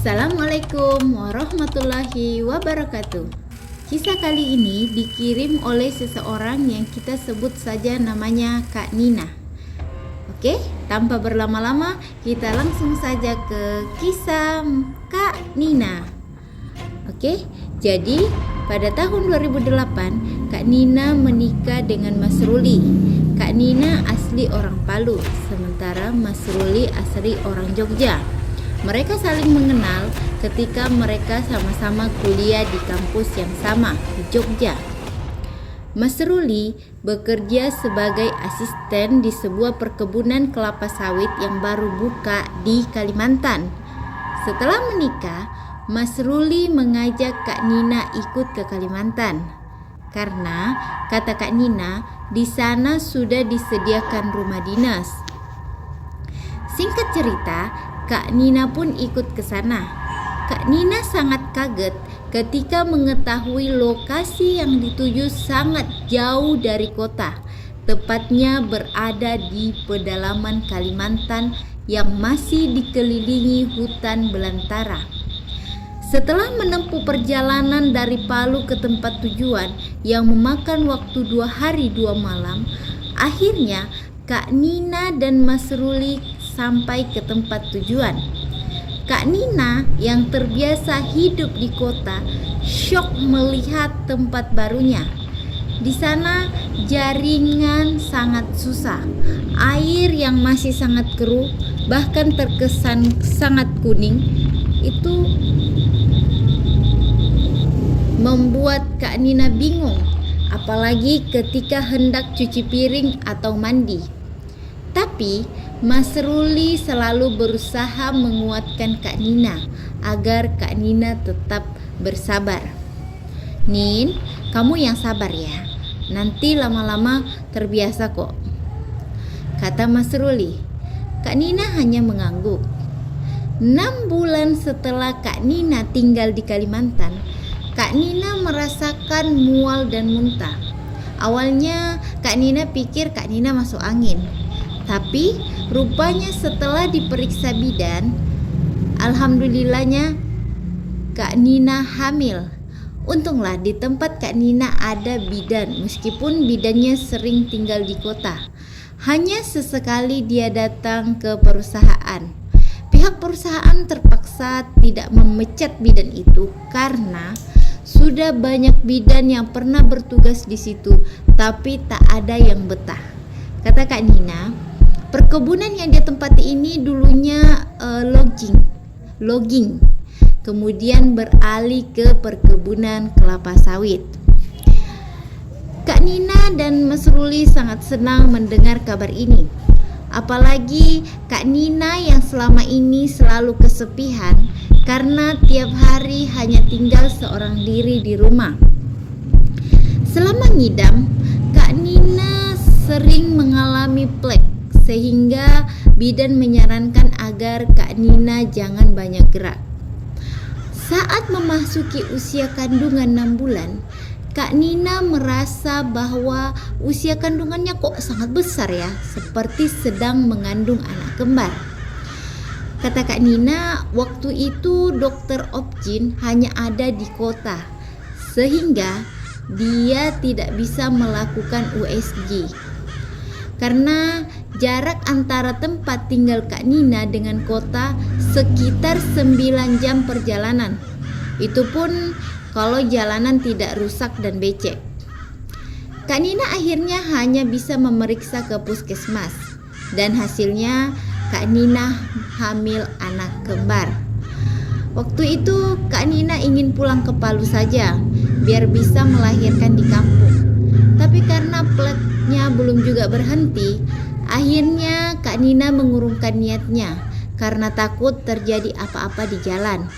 Assalamualaikum warahmatullahi wabarakatuh. Kisah kali ini dikirim oleh seseorang yang kita sebut saja namanya Kak Nina. Oke, tanpa berlama-lama kita langsung saja ke kisah Kak Nina. Oke, jadi pada tahun 2008 Kak Nina menikah dengan Mas Ruli. Kak Nina asli orang Palu, sementara Mas Ruli asli orang Jogja. Mereka saling mengenal ketika mereka sama-sama kuliah di kampus yang sama di Jogja. Mas Ruli bekerja sebagai asisten di sebuah perkebunan kelapa sawit yang baru buka di Kalimantan. Setelah menikah, Mas Ruli mengajak Kak Nina ikut ke Kalimantan. Karena kata Kak Nina, di sana sudah disediakan rumah dinas. Singkat cerita, Kak Nina pun ikut ke sana. Kak Nina sangat kaget ketika mengetahui lokasi yang dituju sangat jauh dari kota, tepatnya berada di pedalaman Kalimantan yang masih dikelilingi hutan belantara. Setelah menempuh perjalanan dari Palu ke tempat tujuan yang memakan waktu 2 hari 2 malam, akhirnya Kak Nina dan Mas Ruli sampai ke tempat tujuan. Kak Nina yang terbiasa hidup di kota syok melihat tempat barunya. Di sana jaringan sangat susah, air yang masih sangat keruh, bahkan terkesan sangat kuning. Itu membuat Kak Nina bingung, apalagi ketika hendak cuci piring atau mandi. Tapi Mas Ruli selalu berusaha menguatkan Kak Nina agar Kak Nina tetap bersabar. "Nin, kamu yang sabar ya. Nanti lama-lama terbiasa kok," kata Mas Ruli. Kak Nina hanya mengangguk. 6 bulan setelah Kak Nina tinggal di Kalimantan, Kak Nina merasakan mual dan muntah. Awalnya Kak Nina pikir Kak Nina masuk angin. Tapi rupanya setelah diperiksa bidan, alhamdulillahnya Kak Nina hamil. Untunglah di tempat Kak Nina ada bidan, meskipun bidannya sering tinggal di kota. Hanya sesekali dia datang ke perusahaan. Pihak perusahaan terpaksa tidak memecat bidan itu karena sudah banyak bidan yang pernah bertugas di situ, tapi tak ada yang betah. Kata Kak Nina, perkebunan yang dia tempati ini dulunya logging, kemudian beralih ke perkebunan kelapa sawit. Kak Nina dan Mas Ruli sangat senang mendengar kabar ini. Apalagi Kak Nina yang selama ini selalu kesepian karena tiap hari hanya tinggal seorang diri di rumah. Selama ngidam, Kak Nina sering mengalami plek, sehingga bidan menyarankan agar Kak Nina jangan banyak gerak. Saat memasuki usia kandungan 6 bulan, Kak Nina merasa bahwa usia kandungannya kok sangat besar ya, seperti sedang mengandung anak kembar. Kata Kak Nina, waktu itu dokter Opjin hanya ada di kota, sehingga dia tidak bisa melakukan USG. Karena jarak antara tempat tinggal Kak Nina dengan kota sekitar 9 jam perjalanan. Itu pun kalau jalanan tidak rusak dan becek. Kak Nina akhirnya hanya bisa memeriksa ke puskesmas, dan hasilnya Kak Nina hamil anak kembar. Waktu itu Kak Nina ingin pulang ke Palu saja biar bisa melahirkan di kampung. Tapi karena pleknya belum juga berhenti, akhirnya Kak Nina mengurungkan niatnya karena takut terjadi apa-apa di jalan.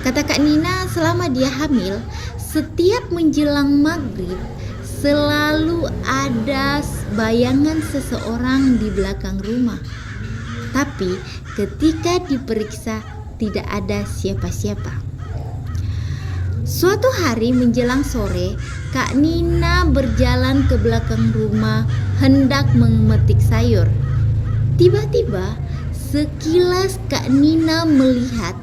Kata Kak Nina, selama dia hamil, setiap menjelang maghrib selalu ada bayangan seseorang di belakang rumah. Tapi ketika diperiksa tidak ada siapa-siapa. Suatu hari menjelang sore, Kak Nina berjalan ke belakang rumah hendak memetik sayur. Tiba-tiba Sekilas Kak Nina melihat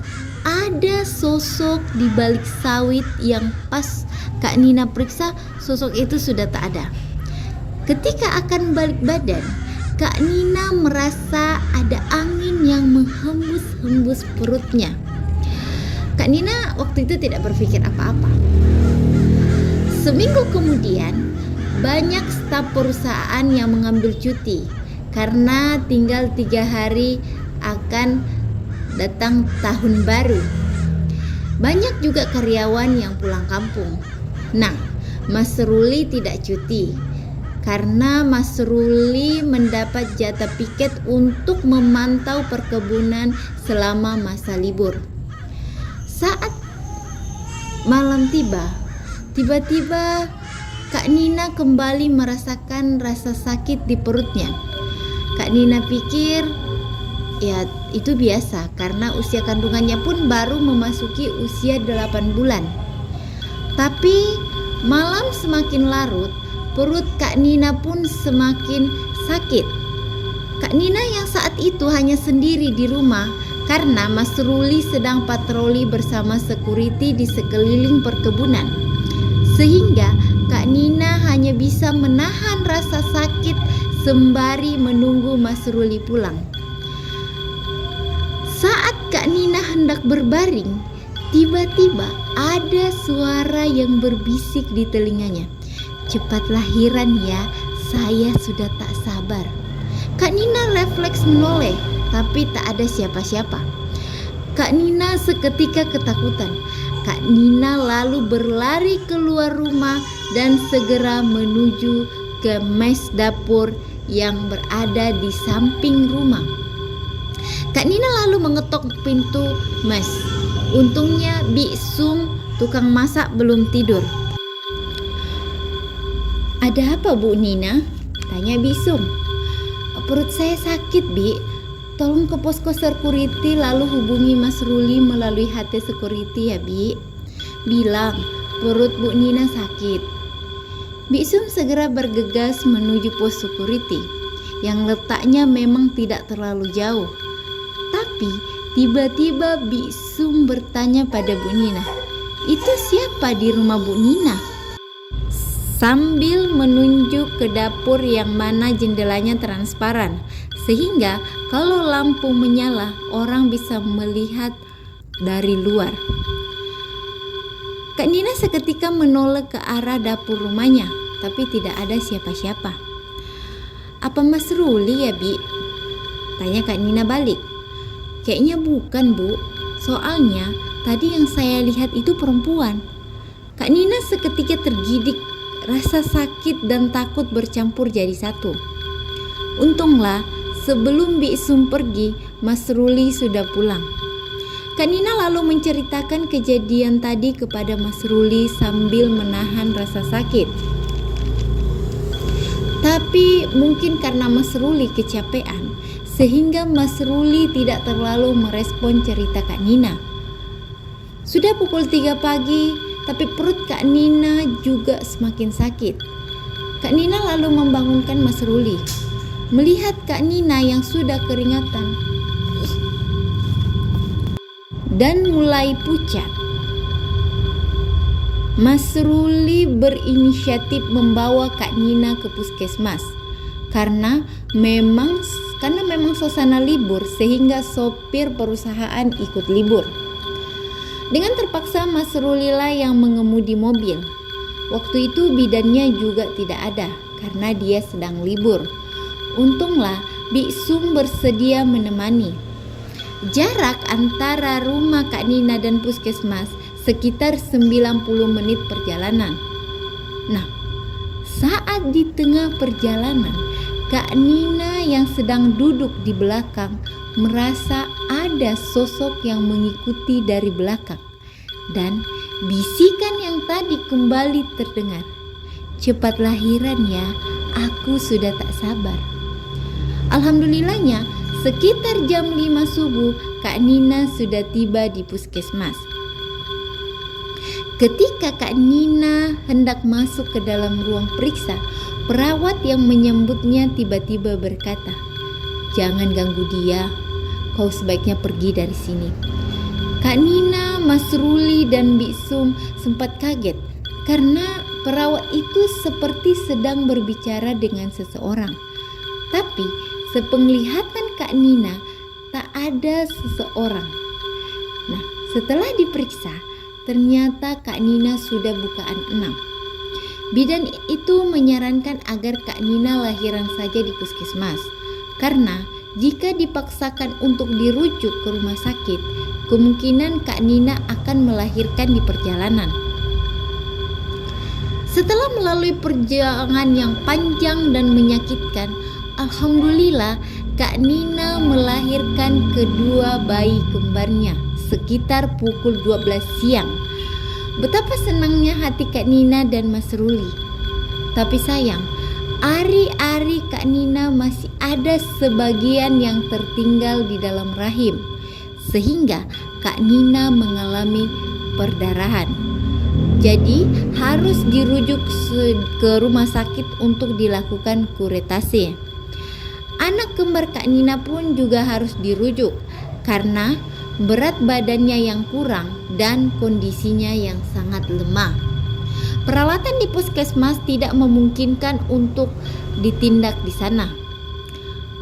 ada sosok di balik sawit yang pas Kak Nina periksa, sosok itu sudah tak ada. Ketika akan balik badan, Kak Nina merasa ada angin yang menghembus-hembus perutnya. Kak Nina waktu itu tidak berpikir apa-apa. Seminggu kemudian, banyak staf perusahaan yang mengambil cuti karena tinggal 3 hari akan datang tahun baru. Banyak juga karyawan yang pulang kampung. Nah, Mas Ruli tidak cuti karena Mas Ruli mendapat jatah piket untuk memantau perkebunan selama masa libur. Saat malam tiba-tiba Kak Nina kembali merasakan rasa sakit di perutnya. Kak Nina pikir ya itu biasa karena usia kandungannya pun baru memasuki usia 8 bulan. Tapi malam semakin larut, perut Kak Nina pun semakin sakit. Kak Nina yang saat itu hanya sendiri di rumah karena Mas Ruli sedang patroli bersama security di sekeliling perkebunan. Sehingga Kak Nina hanya bisa menahan rasa sakit sembari menunggu Mas Ruli pulang. Saat Kak Nina hendak berbaring, tiba-tiba ada suara yang berbisik di telinganya. "Cepat lahiran ya, saya sudah tak sabar." Kak Nina refleks menoleh, tapi tak ada siapa-siapa. Kak Nina seketika ketakutan. Kak Nina lalu berlari keluar rumah dan segera menuju ke mes dapur yang berada di samping rumah. Kak Nina lalu mengetok pintu mes. Untungnya Bi Sum, tukang masak, belum tidur. "Ada apa Bu Nina?" tanya Bi Sum. "Perut saya sakit Bi, tolong ke posko security lalu hubungi Mas Ruli melalui HT security ya Bi. Bilang perut Bu Nina sakit." Bi Sum segera bergegas menuju pos security yang letaknya memang tidak terlalu jauh. Tapi tiba-tiba Bi Sum bertanya pada Bu Nina, "Itu siapa di rumah Bu Nina?" Sambil menunjuk ke dapur yang mana jendelanya transparan, sehingga kalau lampu menyala orang bisa melihat dari luar. Kak Nina seketika menoleh ke arah dapur rumahnya, tapi tidak ada siapa-siapa. "Apa Mas Ruli ya Bi?" tanya Kak Nina balik. "Kayaknya bukan Bu, soalnya tadi yang saya lihat itu perempuan." Kak Nina seketika tergidik, rasa sakit dan takut bercampur jadi satu. Untunglah sebelum Bi Sum pergi, Mas Ruli sudah pulang. Kak Nina lalu menceritakan kejadian tadi kepada Mas Ruli sambil menahan rasa sakit. Tapi mungkin karena Mas Ruli kecapean, sehingga Mas Ruli tidak terlalu merespon cerita Kak Nina. Sudah pukul 3 pagi, tapi perut Kak Nina juga semakin sakit. Kak Nina lalu membangunkan Mas Ruli. Melihat Kak Nina yang sudah keringatan dan mulai pucat, Mas Ruli berinisiatif membawa Kak Nina ke puskesmas. Karena memang suasana libur, sehingga sopir perusahaan ikut libur. Dengan terpaksa Mas Ruli lah yang mengemudi mobil. Waktu itu bidannya juga tidak ada karena dia sedang libur. Untunglah Bi Sum bersedia menemani. Jarak antara rumah Kak Nina dan puskesmas sekitar 90 menit perjalanan. Nah, saat di tengah perjalanan, Kak Nina yang sedang duduk di belakang merasa ada sosok yang mengikuti dari belakang, dan bisikan yang tadi kembali terdengar. "Cepat lahiran ya, aku sudah tak sabar." Alhamdulillahnya sekitar jam 5 subuh Kak Nina sudah tiba di puskesmas. Ketika Kak Nina hendak masuk ke dalam ruang periksa, perawat yang menyambutnya tiba-tiba berkata, "Jangan ganggu dia, kau sebaiknya pergi dari sini." Kak Nina, Mas Ruli, dan Biksum sempat kaget karena perawat itu seperti sedang berbicara dengan seseorang. Tapi sepenglihatan Kak Nina tak ada seseorang. Nah, setelah diperiksa, ternyata Kak Nina sudah bukaan 6. Bidan itu menyarankan agar Kak Nina lahiran saja di puskesmas, karena jika dipaksakan untuk dirujuk ke rumah sakit, kemungkinan Kak Nina akan melahirkan di perjalanan. Setelah melalui perjalanan yang panjang dan menyakitkan, alhamdulillah Kak Nina melahirkan kedua bayi kembarnya sekitar pukul 12 siang. Betapa senangnya hati Kak Nina dan Mas Ruli. Tapi sayang, ari-ari Kak Nina masih ada sebagian yang tertinggal di dalam rahim, sehingga Kak Nina mengalami perdarahan. Jadi harus dirujuk ke rumah sakit untuk dilakukan kuretase. Anak kembar Kak Nina pun juga harus dirujuk karena berat badannya yang kurang dan kondisinya yang sangat lemah. Peralatan di puskesmas tidak memungkinkan untuk ditindak di sana.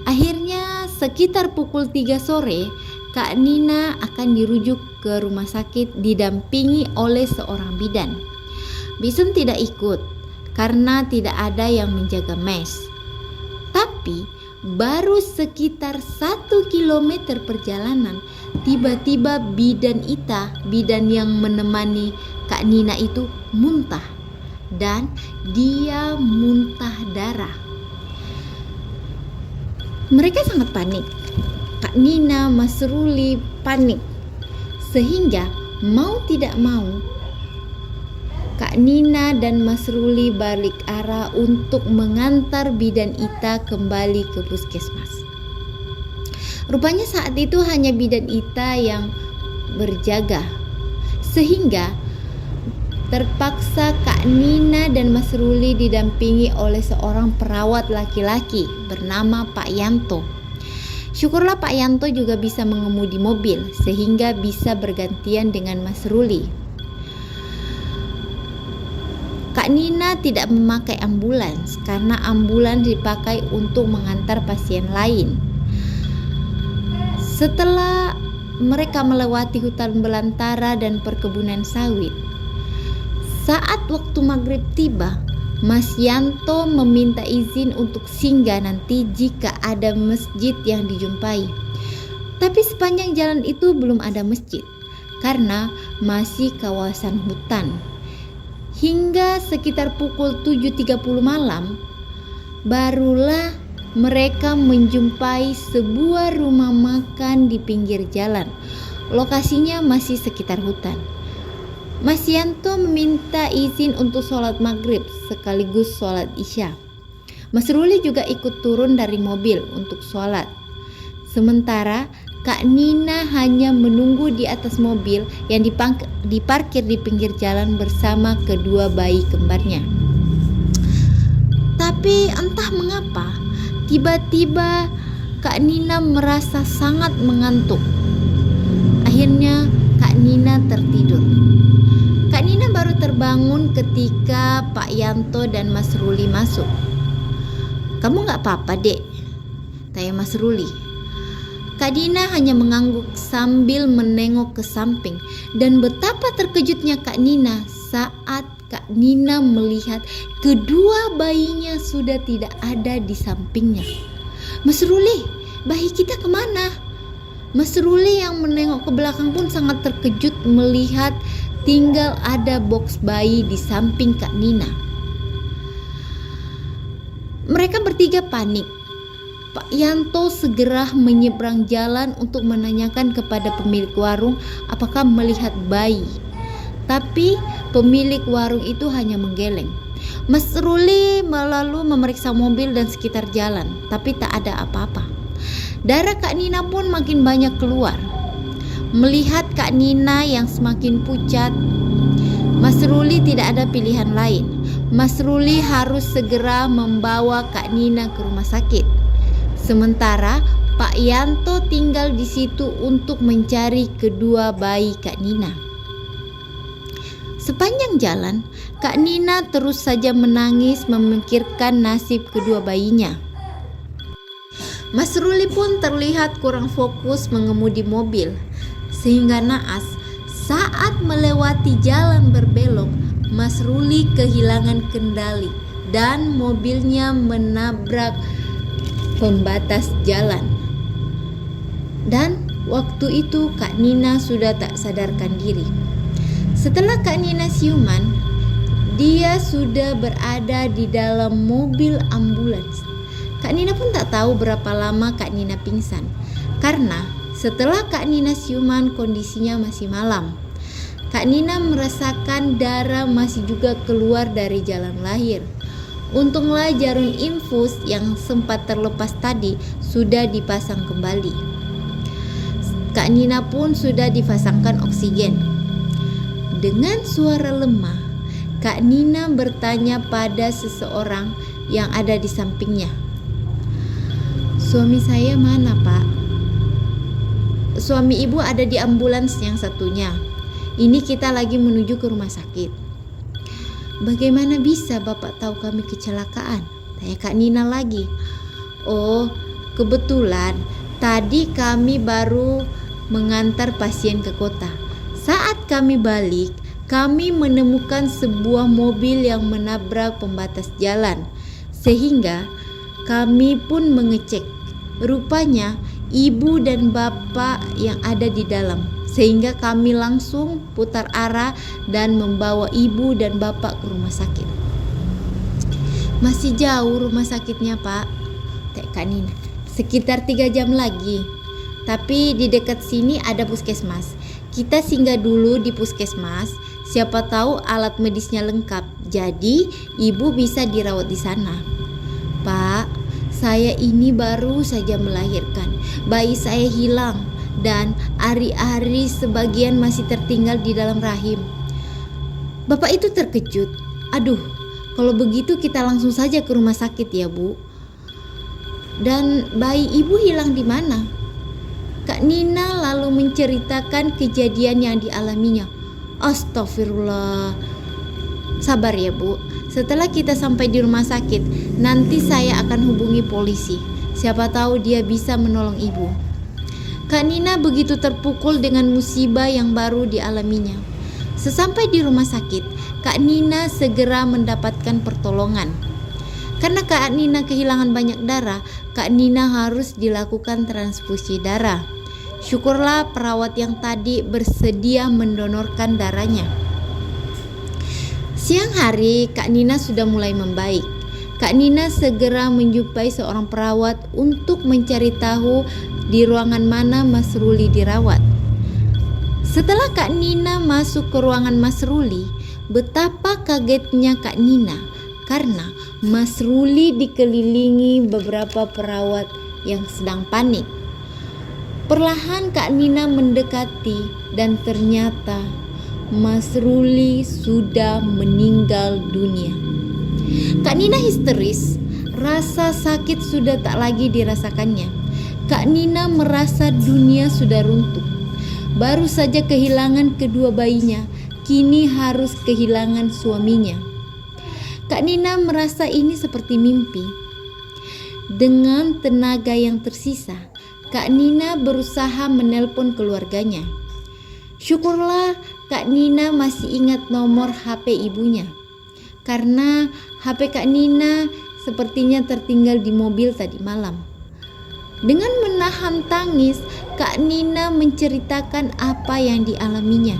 Akhirnya sekitar pukul 3 sore, Kak Nina akan dirujuk ke rumah sakit didampingi oleh seorang bidan. Biksum tidak ikut karena tidak ada yang menjaga mes. Tapi baru sekitar 1 kilometer perjalanan, tiba-tiba bidan yang menemani Kak Nina itu muntah, dan dia muntah darah. Mereka sangat panik. Kak Nina, Mas Ruli panik, sehingga mau tidak mau Kak Nina dan Mas Ruli balik arah untuk mengantar bidan Ita kembali ke puskesmas. Rupanya saat itu hanya bidan Ita yang berjaga, sehingga terpaksa Kak Nina dan Mas Ruli didampingi oleh seorang perawat laki-laki bernama Pak Yanto. Syukurlah Pak Yanto juga bisa mengemudi mobil sehingga bisa bergantian dengan Mas Ruli. Kak Nina tidak memakai ambulans karena ambulans dipakai untuk mengantar pasien lain. Setelah mereka melewati hutan belantara dan perkebunan sawit, saat waktu maghrib tiba, Mas Yanto meminta izin untuk singgah nanti jika ada masjid yang dijumpai. Tapi sepanjang jalan itu belum ada masjid karena masih kawasan hutan. Hingga sekitar pukul 7.30 malam, barulah mereka menjumpai sebuah rumah makan di pinggir jalan. Lokasinya masih sekitar hutan. Mas Yanto meminta izin untuk sholat maghrib sekaligus sholat isya. Mas Ruli juga ikut turun dari mobil untuk sholat. Sementara Kak Nina hanya menunggu di atas mobil yang diparkir di pinggir jalan bersama kedua bayi kembarnya. Tapi entah mengapa, tiba-tiba Kak Nina merasa sangat mengantuk. Akhirnya Kak Nina tertidur. Kak Nina baru terbangun ketika Pak Yanto dan Mas Ruli masuk. "Kamu gak apa-apa, Dek?" tanya Mas Ruli. Kak Nina hanya mengangguk sambil menengok ke samping, dan betapa terkejutnya Kak Nina saat Kak Nina melihat kedua bayinya sudah tidak ada di sampingnya. "Mas Ruli, bayi kita kemana?" Mas Ruli yang menengok ke belakang pun sangat terkejut melihat tinggal ada box bayi di samping Kak Nina. Mereka bertiga panik. Pak Yanto segera menyeberang jalan untuk menanyakan kepada pemilik warung apakah melihat bayi. Tapi pemilik warung itu hanya menggeleng. Mas Ruli lalu memeriksa mobil dan sekitar jalan, tapi tak ada apa-apa. Darah Kak Nina pun makin banyak keluar. Melihat Kak Nina yang semakin pucat, Mas Ruli tidak ada pilihan lain. Mas Ruli harus segera membawa Kak Nina ke rumah sakit. Sementara Pak Yanto tinggal di situ untuk mencari kedua bayi Kak Nina. Sepanjang jalan, Kak Nina terus saja menangis memikirkan nasib kedua bayinya. Mas Ruli pun terlihat kurang fokus mengemudi mobil, sehingga naas saat melewati jalan berbelok, Mas Ruli kehilangan kendali dan mobilnya menabrak pembatas jalan. Dan waktu itu Kak Nina sudah tak sadarkan diri. Setelah Kak Nina siuman, dia sudah berada di dalam mobil ambulans. Kak Nina pun tak tahu berapa lama Kak Nina pingsan, karena setelah Kak Nina siuman kondisinya masih malam. Kak Nina merasakan darah masih juga keluar dari jalan lahir. Untunglah jarum infus yang sempat terlepas tadi sudah dipasang kembali. Kak Nina pun sudah dipasangkan oksigen. Dengan suara lemah, Kak Nina bertanya pada seseorang yang ada di sampingnya. "Suami saya mana, Pak?" "Suami ibu ada di ambulans yang satunya. Ini kita lagi menuju ke rumah sakit." "Bagaimana bisa Bapak tahu kami kecelakaan?" tanya Kak Nina lagi. "Oh, kebetulan tadi kami baru mengantar pasien ke kota. Saat kami balik, kami menemukan sebuah mobil yang menabrak pembatas jalan, sehingga kami pun mengecek. Rupanya ibu dan bapak yang ada di dalam, sehingga kami langsung putar arah dan membawa ibu dan bapak ke rumah sakit." "Masih jauh rumah sakitnya, Pak?" tanya Kak Nina. "Sekitar 3 jam lagi. Tapi di dekat sini ada puskesmas. Kita singgah dulu di puskesmas. Siapa tahu alat medisnya lengkap. Jadi ibu bisa dirawat di sana." "Pak, saya ini baru saja melahirkan. Bayi saya hilang dan ari-ari sebagian masih tertinggal di dalam rahim." Bapak itu terkejut. "Aduh, kalau begitu kita langsung saja ke rumah sakit ya, Bu." "Dan bayi ibu hilang di mana?" Kak Nina lalu menceritakan kejadian yang dialaminya. "Astagfirullah. Sabar ya, Bu. Setelah kita sampai di rumah sakit, nanti saya akan hubungi polisi. Siapa tahu dia bisa menolong ibu." Kak Nina begitu terpukul dengan musibah yang baru dialaminya. Sesampai di rumah sakit, Kak Nina segera mendapatkan pertolongan. Karena Kak Nina kehilangan banyak darah, Kak Nina harus dilakukan transfusi darah. Syukurlah perawat yang tadi bersedia mendonorkan darahnya. Siang hari, Kak Nina sudah mulai membaik. Kak Nina segera menjumpai seorang perawat untuk mencari tahu di ruangan mana Mas Ruli dirawat. Setelah Kak Nina masuk ke ruangan Mas Ruli, betapa kagetnya Kak Nina karena Mas Ruli dikelilingi beberapa perawat yang sedang panik. Perlahan Kak Nina mendekati dan ternyata Mas Ruli sudah meninggal dunia. Kak Nina histeris, rasa sakit sudah tak lagi dirasakannya. Kak Nina merasa dunia sudah runtuh. Baru saja kehilangan kedua bayinya, kini harus kehilangan suaminya. Kak Nina merasa ini seperti mimpi. Dengan tenaga yang tersisa, Kak Nina berusaha menelpon keluarganya. Syukurlah Kak Nina masih ingat nomor HP ibunya. Karena HP Kak Nina sepertinya tertinggal di mobil tadi malam. Dengan menahan tangis, Kak Nina menceritakan apa yang dialaminya.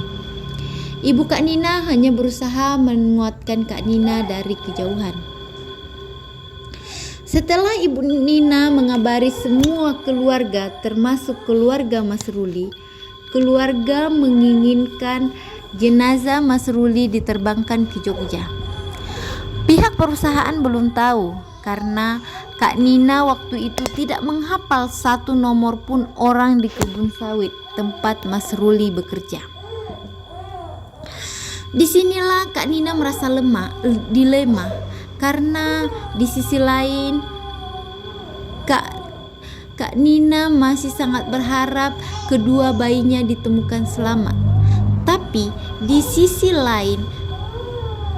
Ibu Kak Nina hanya berusaha menguatkan Kak Nina dari kejauhan. Setelah Ibu Nina mengabari semua keluarga termasuk keluarga Mas Ruli, keluarga menginginkan jenazah Mas Ruli diterbangkan ke Jogja. Pihak perusahaan belum tahu karena Kak Nina waktu itu tidak menghafal satu nomor pun orang di kebun sawit tempat Mas Ruli bekerja. Disinilah Kak Nina merasa dilema karena di sisi lain Kak Kak Nina masih sangat berharap kedua bayinya ditemukan selamat. Tapi di sisi lain,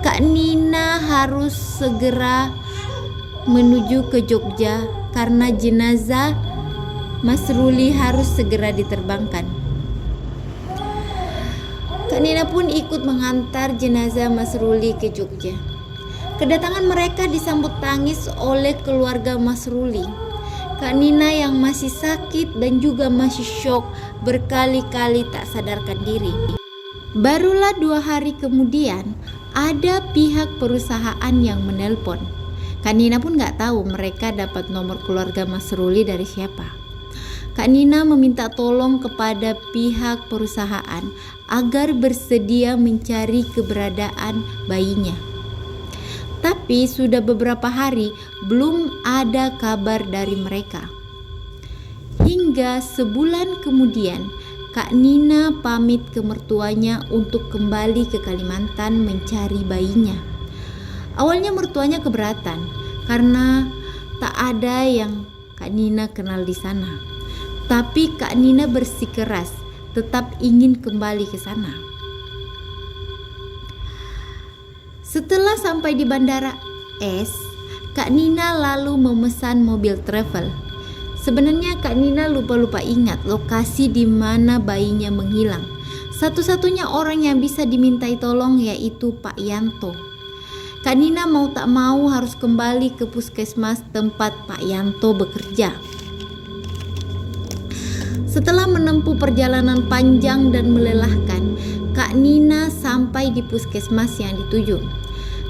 Kak Nina harus segera menuju ke Jogja karena jenazah Mas Ruli harus segera diterbangkan. Kak Nina pun ikut mengantar jenazah Mas Ruli ke Jogja. Kedatangan mereka disambut tangis oleh keluarga Mas Ruli. Kak Nina yang masih sakit dan juga masih syok berkali-kali tak sadarkan diri. Barulah 2 hari kemudian ada pihak perusahaan yang menelpon. Kak Nina pun gak tahu mereka dapat nomor keluarga Mas Ruli dari siapa. Kak Nina meminta tolong kepada pihak perusahaan agar bersedia mencari keberadaan bayinya. Tapi sudah beberapa hari belum ada kabar dari mereka. Hingga sebulan kemudian, Kak Nina pamit ke mertuanya untuk kembali ke Kalimantan mencari bayinya. Awalnya mertuanya keberatan karena tak ada yang Kak Nina kenal di sana. Tapi Kak Nina bersikeras tetap ingin kembali ke sana. Setelah sampai di Bandara S, Kak Nina lalu memesan mobil travel. Sebenarnya Kak Nina lupa ingat lokasi di mana bayinya menghilang. Satu-satunya orang yang bisa dimintai tolong yaitu Pak Yanto. Kak Nina mau tak mau harus kembali ke puskesmas tempat Pak Yanto bekerja. Setelah menempuh perjalanan panjang dan melelahkan, Kak Nina sampai di puskesmas yang dituju.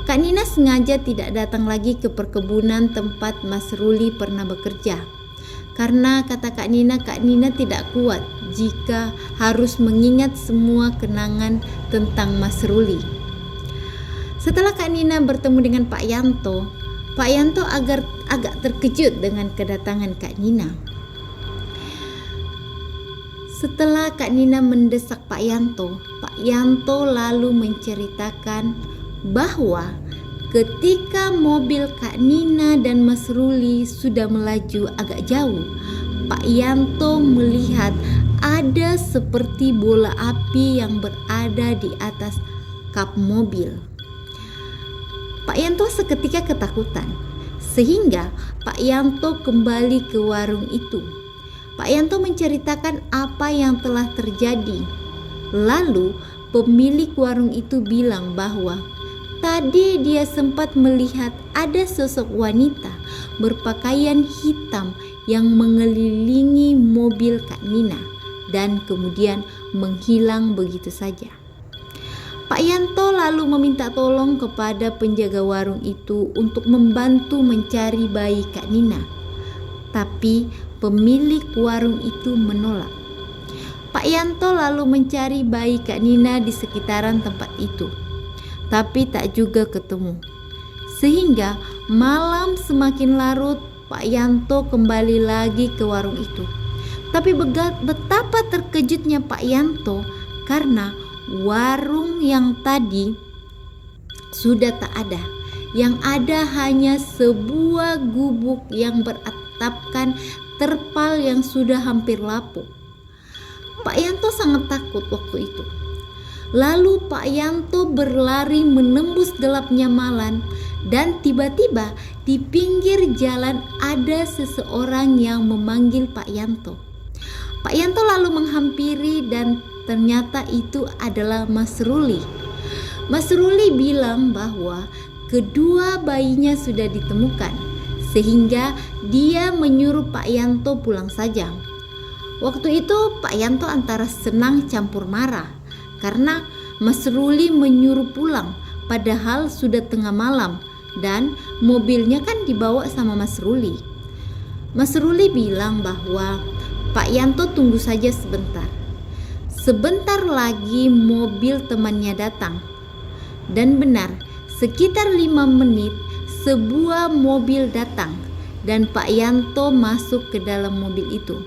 Kak Nina sengaja tidak datang lagi ke perkebunan tempat Mas Ruli pernah bekerja. Karena kata Kak Nina tidak kuat jika harus mengingat semua kenangan tentang Mas Ruli. Setelah Kak Nina bertemu dengan Pak Yanto agak terkejut dengan kedatangan Kak Nina. Setelah Kak Nina mendesak Pak Yanto lalu menceritakan bahwa ketika mobil Kak Nina dan Mas Ruli sudah melaju agak jauh, Pak Yanto melihat ada seperti bola api yang berada di atas kap mobil. Pak Yanto seketika ketakutan, sehingga Pak Yanto kembali ke warung itu. Pak Yanto menceritakan apa yang telah terjadi. Lalu pemilik warung itu bilang bahwa tadi dia sempat melihat ada sosok wanita berpakaian hitam yang mengelilingi mobil Kak Nina dan kemudian menghilang begitu saja. Pak Yanto lalu meminta tolong kepada penjaga warung itu untuk membantu mencari bayi Kak Nina. Tapi pemilik warung itu menolak. Pak Yanto lalu mencari bayi Kak Nina di sekitaran tempat itu, tapi tak juga ketemu. Sehingga malam semakin larut, Pak Yanto kembali lagi ke warung itu. Tapi betapa terkejutnya Pak Yanto karena warung yang tadi sudah tak ada. Yang ada hanya sebuah gubuk yang beratapkan terpal yang sudah hampir lapuk. Pak Yanto sangat takut waktu itu. Lalu Pak Yanto berlari menembus gelapnya malam dan tiba-tiba di pinggir jalan ada seseorang yang memanggil Pak Yanto. Pak Yanto lalu menghampiri dan ternyata itu adalah Mas Ruli. Mas Ruli bilang bahwa kedua bayinya sudah ditemukan, sehingga dia menyuruh Pak Yanto pulang saja. Waktu itu Pak Yanto antara senang campur marah karena Mas Ruli menyuruh pulang padahal sudah tengah malam dan mobilnya kan dibawa sama Mas Ruli. Mas Ruli bilang bahwa Pak Yanto tunggu saja sebentar. Sebentar lagi mobil temannya datang. Dan benar, sekitar 5 menit sebuah mobil datang dan Pak Yanto masuk ke dalam mobil itu.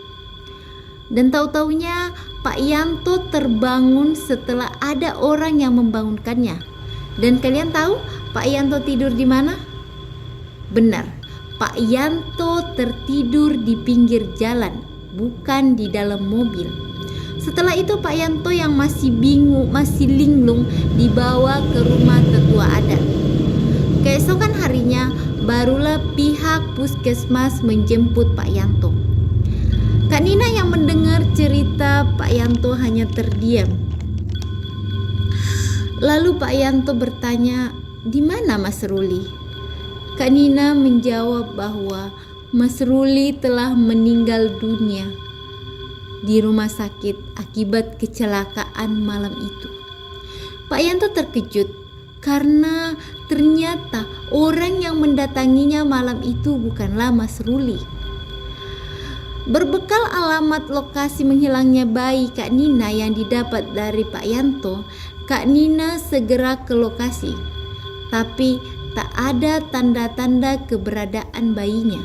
Dan tahu-taunya Pak Yanto terbangun setelah ada orang yang membangunkannya. Dan kalian tahu Pak Yanto tidur di mana? Benar, Pak Yanto tertidur di pinggir jalan, bukan di dalam mobil. Setelah itu Pak Yanto yang masih bingung, masih linglung dibawa ke rumah tetua adat. Keesokan harinya barulah pihak puskesmas menjemput Pak Yanto. Kak Nina yang mendengar cerita Pak Yanto hanya terdiam. Lalu Pak Yanto bertanya, "Di mana Mas Ruli?" Kak Nina menjawab bahwa Mas Ruli telah meninggal dunia di rumah sakit akibat kecelakaan malam itu. Pak Yanto terkejut karena ternyata orang yang mendatanginya malam itu bukanlah Mas Ruli. Berbekal alamat lokasi menghilangnya bayi Kak Nina yang didapat dari Pak Yanto, Kak Nina segera ke lokasi, tapi tak ada tanda-tanda keberadaan bayinya.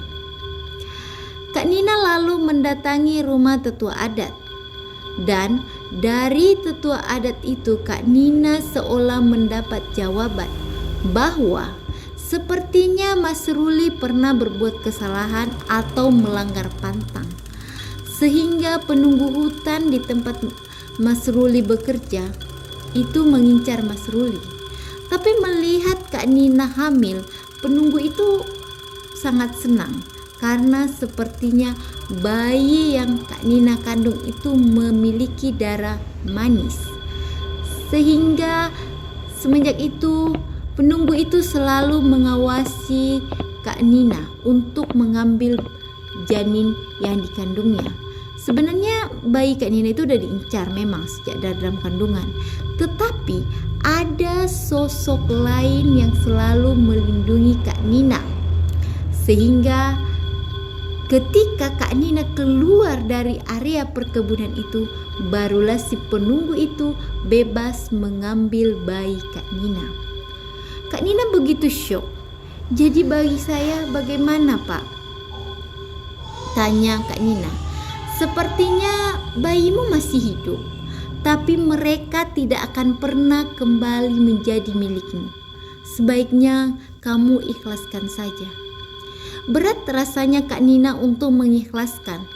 Kak Nina lalu mendatangi rumah tetua adat, dan dari tetua adat itu Kak Nina seolah mendapat jawaban bahwa sepertinya Mas Ruli pernah berbuat kesalahan atau melanggar pantang, sehingga penunggu hutan di tempat Mas Ruli bekerja itu mengincar Mas Ruli. Tapi melihat Kak Nina hamil, penunggu itu sangat senang karena sepertinya bayi yang Kak Nina kandung itu memiliki darah manis. Sehingga semenjak itu penunggu itu selalu mengawasi Kak Nina untuk mengambil janin yang dikandungnya. Sebenarnya bayi Kak Nina itu udah diincar memang sejak dari dalam kandungan, tetapi ada sosok lain yang selalu melindungi Kak Nina, sehingga ketika Kak Nina keluar dari area perkebunan itu, barulah si penunggu itu bebas mengambil bayi Kak Nina. Kak Nina begitu syok. "Jadi bagi saya bagaimana, Pak?" tanya Kak Nina. "Sepertinya bayimu masih hidup, tapi mereka tidak akan pernah kembali menjadi milikmu. Sebaiknya kamu ikhlaskan saja." Berat rasanya Kak Nina untuk mengikhlaskan,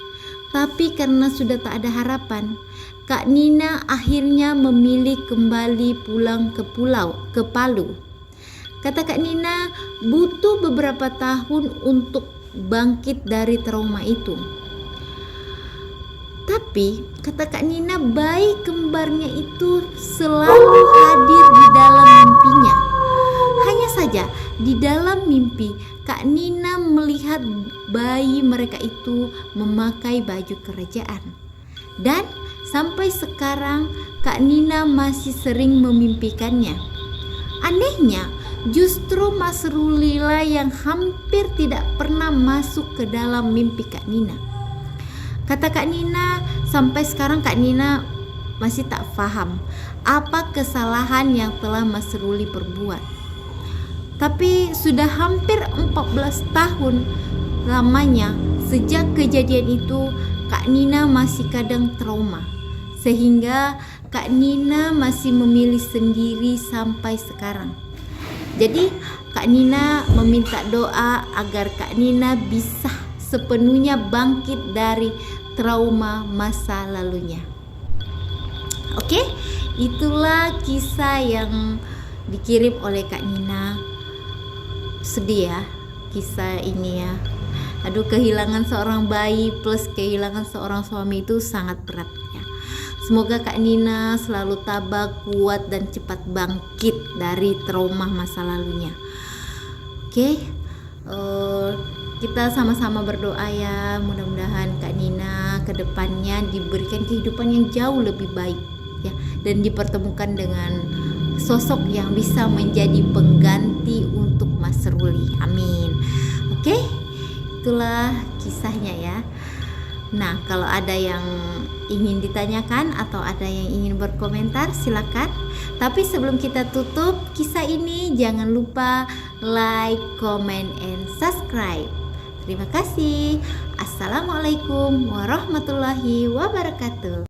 tapi karena sudah tak ada harapan, Kak Nina akhirnya memilih kembali pulang ke Palu. Kata Kak Nina, butuh beberapa tahun untuk bangkit dari trauma itu. Tapi kata Kak Nina, bayi kembarnya itu selalu hadir di dalam mimpinya. Hanya saja di dalam mimpi Kak Nina melihat bayi mereka itu memakai baju kerajaan. Dan sampai sekarang Kak Nina masih sering memimpikannya. Anehnya, justru Mas Ruli lah yang hampir tidak pernah masuk ke dalam mimpi Kak Nina. Kata Kak Nina, sampai sekarang Kak Nina masih tak paham apa kesalahan yang telah Mas Ruli perbuat. Tapi sudah hampir 14 tahun lamanya sejak kejadian itu, Kak Nina masih kadang trauma, sehingga Kak Nina masih memilih sendiri sampai sekarang. Jadi Kak Nina meminta doa agar Kak Nina bisa sepenuhnya bangkit dari trauma masa lalunya. Oke, itulah kisah yang dikirim oleh Kak Nina. Sedih ya kisah ini ya. Aduh, kehilangan seorang bayi plus kehilangan seorang suami itu sangat berat ya. Semoga Kak Nina selalu tabah, kuat dan cepat bangkit dari trauma masa lalunya. Oke, kita sama-sama berdoa ya, mudah-mudahan Kak Nina kedepannya diberikan kehidupan yang jauh lebih baik ya, dan dipertemukan dengan sosok yang bisa menjadi pengganti untuk Mas Ruli. Amin. Oke, itulah kisahnya ya. Nah, kalau ada yang ingin ditanyakan atau ada yang ingin berkomentar, silakan. Tapi sebelum kita tutup kisah ini, jangan lupa like, comment, and subscribe. Terima kasih. Assalamualaikum warahmatullahi wabarakatuh.